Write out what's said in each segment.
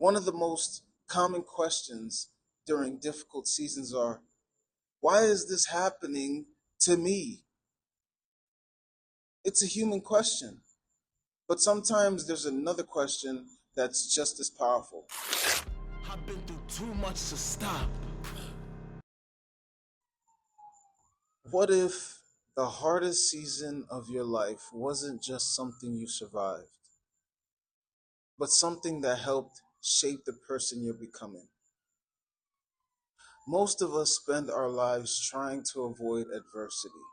One of the most common questions during difficult seasons are, why is this happening to me? It's a human question, but sometimes there's another question that's just as powerful. I've been through too much to stop. What if the hardest season of your life wasn't just something you survived, but something that helped shape the person you're becoming? Most of us spend our lives trying to avoid adversity.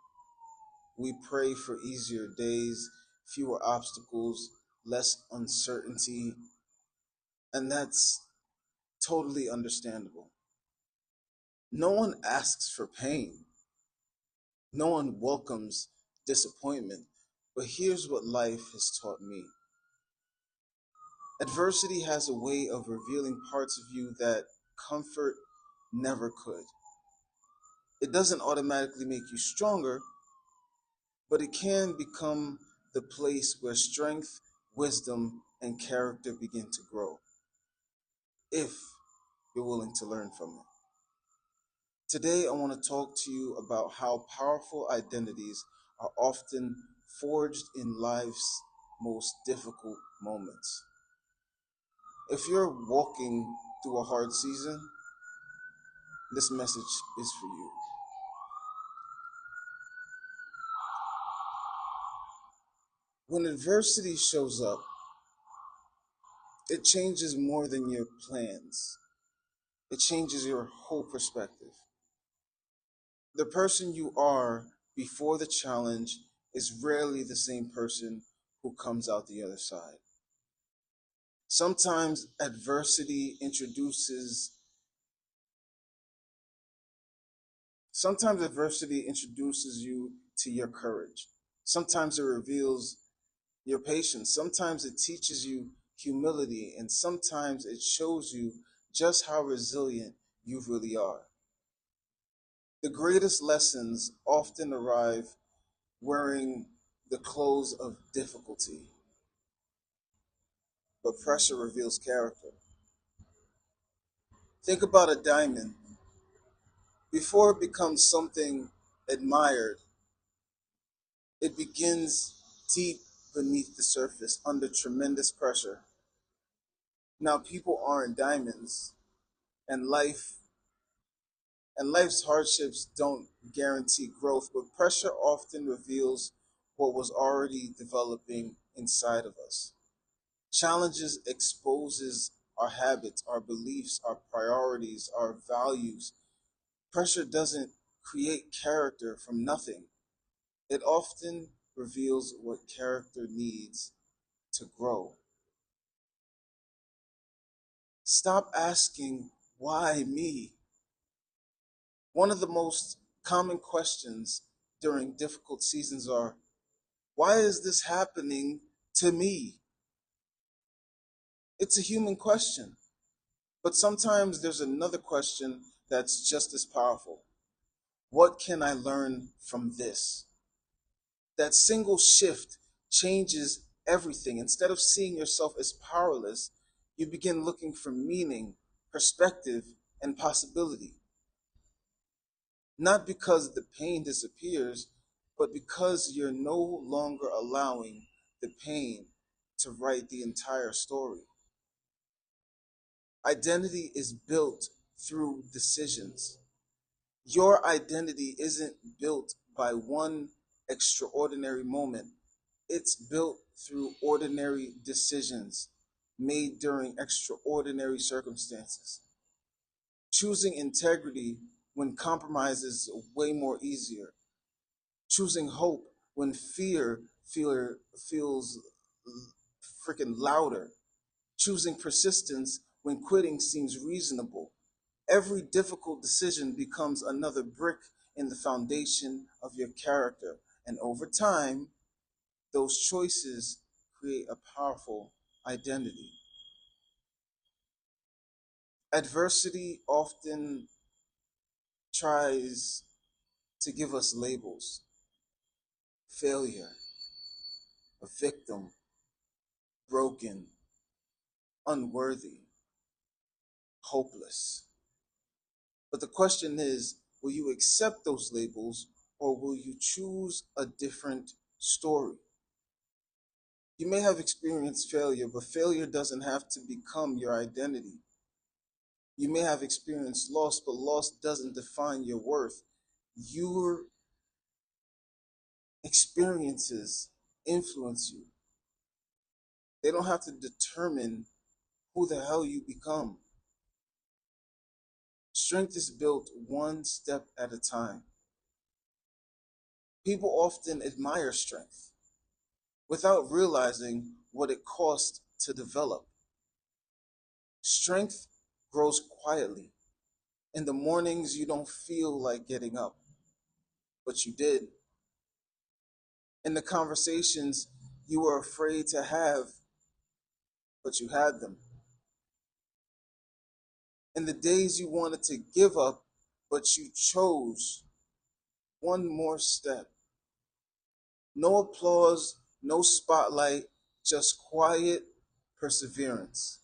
We pray for easier days, fewer obstacles, less uncertainty, and that's totally understandable. No one asks for pain, no one welcomes disappointment, but here's what life has taught me. Adversity has a way of revealing parts of you that comfort never could. It doesn't automatically make you stronger, but it can become the place where strength, wisdom, and character begin to grow, if you're willing to learn from it. Today, I want to talk to you about how powerful identities are often forged in life's most difficult moments. If you're walking through a hard season, this message is for you. When adversity shows up, it changes more than your plans. It changes your whole perspective. The person you are before the challenge is rarely the same person who comes out the other side. Sometimes adversity introduces Sometimes adversity introduces you to your courage. Sometimes it reveals your patience. Sometimes it teaches you humility, and sometimes it shows you just how resilient you really are. The greatest lessons often arrive wearing the clothes of difficulty, but pressure reveals character. Think about a diamond. Before it becomes something admired, it begins deep beneath the surface under tremendous pressure. Now, people aren't diamonds, and life's hardships don't guarantee growth, but pressure often reveals what was already developing inside of us. Challenges exposes our habits, our beliefs, our priorities, our values. Pressure doesn't create character from nothing. It often reveals what character needs to grow. Stop asking, why me? One of the most common questions during difficult seasons are, why is this happening to me? It's a human question, but sometimes there's another question that's just as powerful. What can I learn from this? That single shift changes everything. Instead of seeing yourself as powerless, you begin looking for meaning, perspective, and possibility. Not because the pain disappears, but because you're no longer allowing the pain to write the entire story. Identity is built through decisions. Your identity isn't built by one extraordinary moment, it's built through ordinary decisions made during extraordinary circumstances. Choosing integrity when compromise is way more easier. Choosing hope when feels freaking louder. Choosing persistence when quitting seems reasonable. Every difficult decision becomes another brick in the foundation of your character. And over time, those choices create a powerful identity. Adversity often tries to give us labels: failure, a victim, broken, unworthy. hopeless. But the question is, will you accept those labels or will you choose a different story? You may have experienced failure, but failure doesn't have to become your identity. You may have experienced loss, but loss doesn't define your worth. Your experiences influence you. They don't have to determine who the hell you become. Strength is built one step at a time. People often admire strength without realizing what it cost to develop. Strength grows quietly. In the mornings, you don't feel like getting up, but you did. In the conversations you were afraid to have, but you had them. In the days you wanted to give up, but you chose one more step. No applause, no spotlight, just quiet perseverance.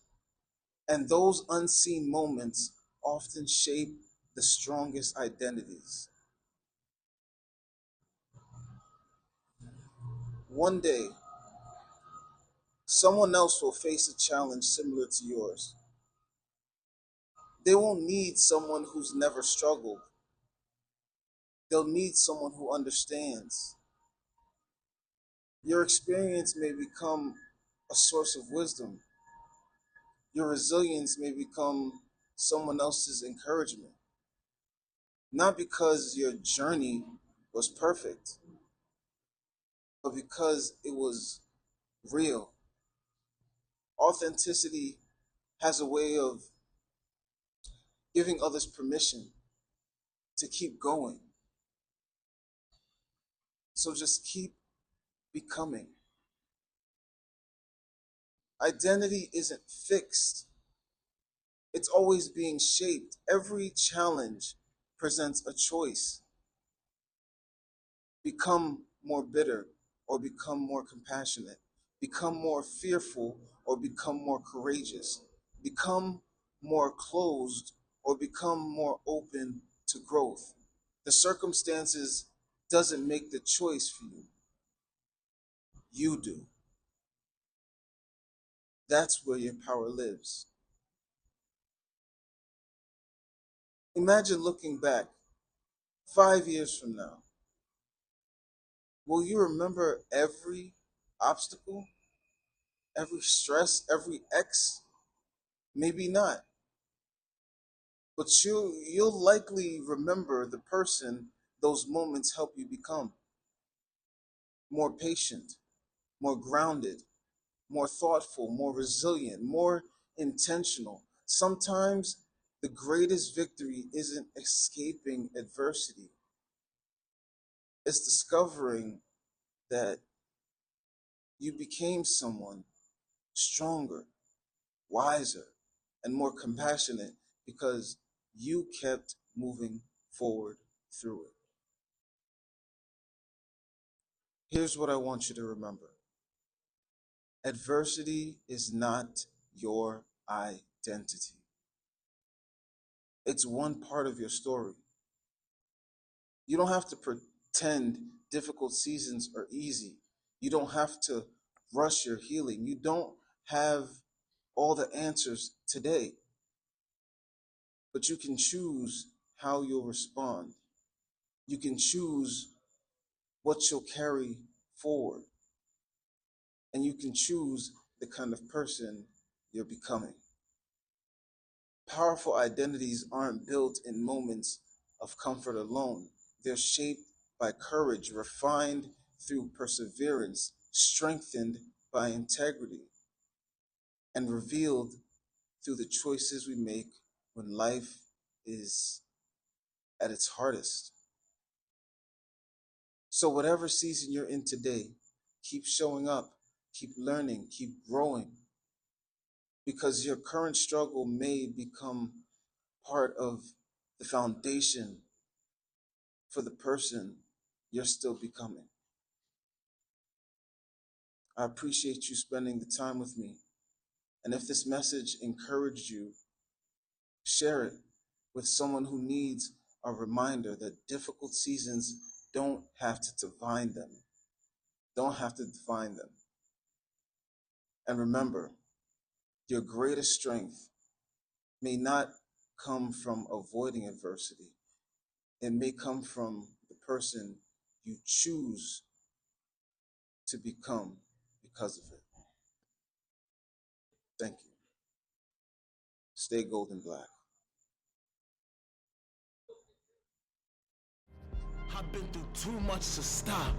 And those unseen moments often shape the strongest identities. One day, someone else will face a challenge similar to yours. They won't need someone who's never struggled. They'll need someone who understands. Your experience may become a source of wisdom. Your resilience may become someone else's encouragement. Not because your journey was perfect, but because it was real. Authenticity has a way of giving others permission to keep going. So just keep becoming. Identity isn't fixed, it's always being shaped. Every challenge presents a choice: become more bitter or become more compassionate, become more fearful or become more courageous, become more closed or become more open to growth. The circumstances doesn't make the choice for you. You do. That's where your power lives. Imagine looking back 5 years from now. Will you remember every obstacle, every stress, every X? Maybe not. But you'll likely remember the person those moments help you become: more patient, more grounded, more thoughtful, more resilient, more intentional. Sometimes the greatest victory isn't escaping adversity, it's discovering that you became someone stronger, wiser, and more compassionate because you kept moving forward through it. Here's what I want you to remember: adversity is not your identity, it's one part of your story. You don't have to pretend difficult seasons are easy. You don't have to rush your healing. You don't have all the answers today, but you can choose how you'll respond. You can choose what you'll carry forward, and you can choose the kind of person you're becoming. Powerful identities aren't built in moments of comfort alone. They're shaped by courage, refined through perseverance, strengthened by integrity, and revealed through the choices we make when life is at its hardest. So, whatever season you're in today, keep showing up, keep learning, keep growing, because your current struggle may become part of the foundation for the person you're still becoming. I appreciate you spending the time with me. And if this message encouraged you, Share it with someone who needs a reminder that difficult seasons don't have to define them. Don't have to define them. And remember, your greatest strength may not come from avoiding adversity. It may come from the person you choose to become because of it. Thank you. Stay golden black. I've been through too much to stop.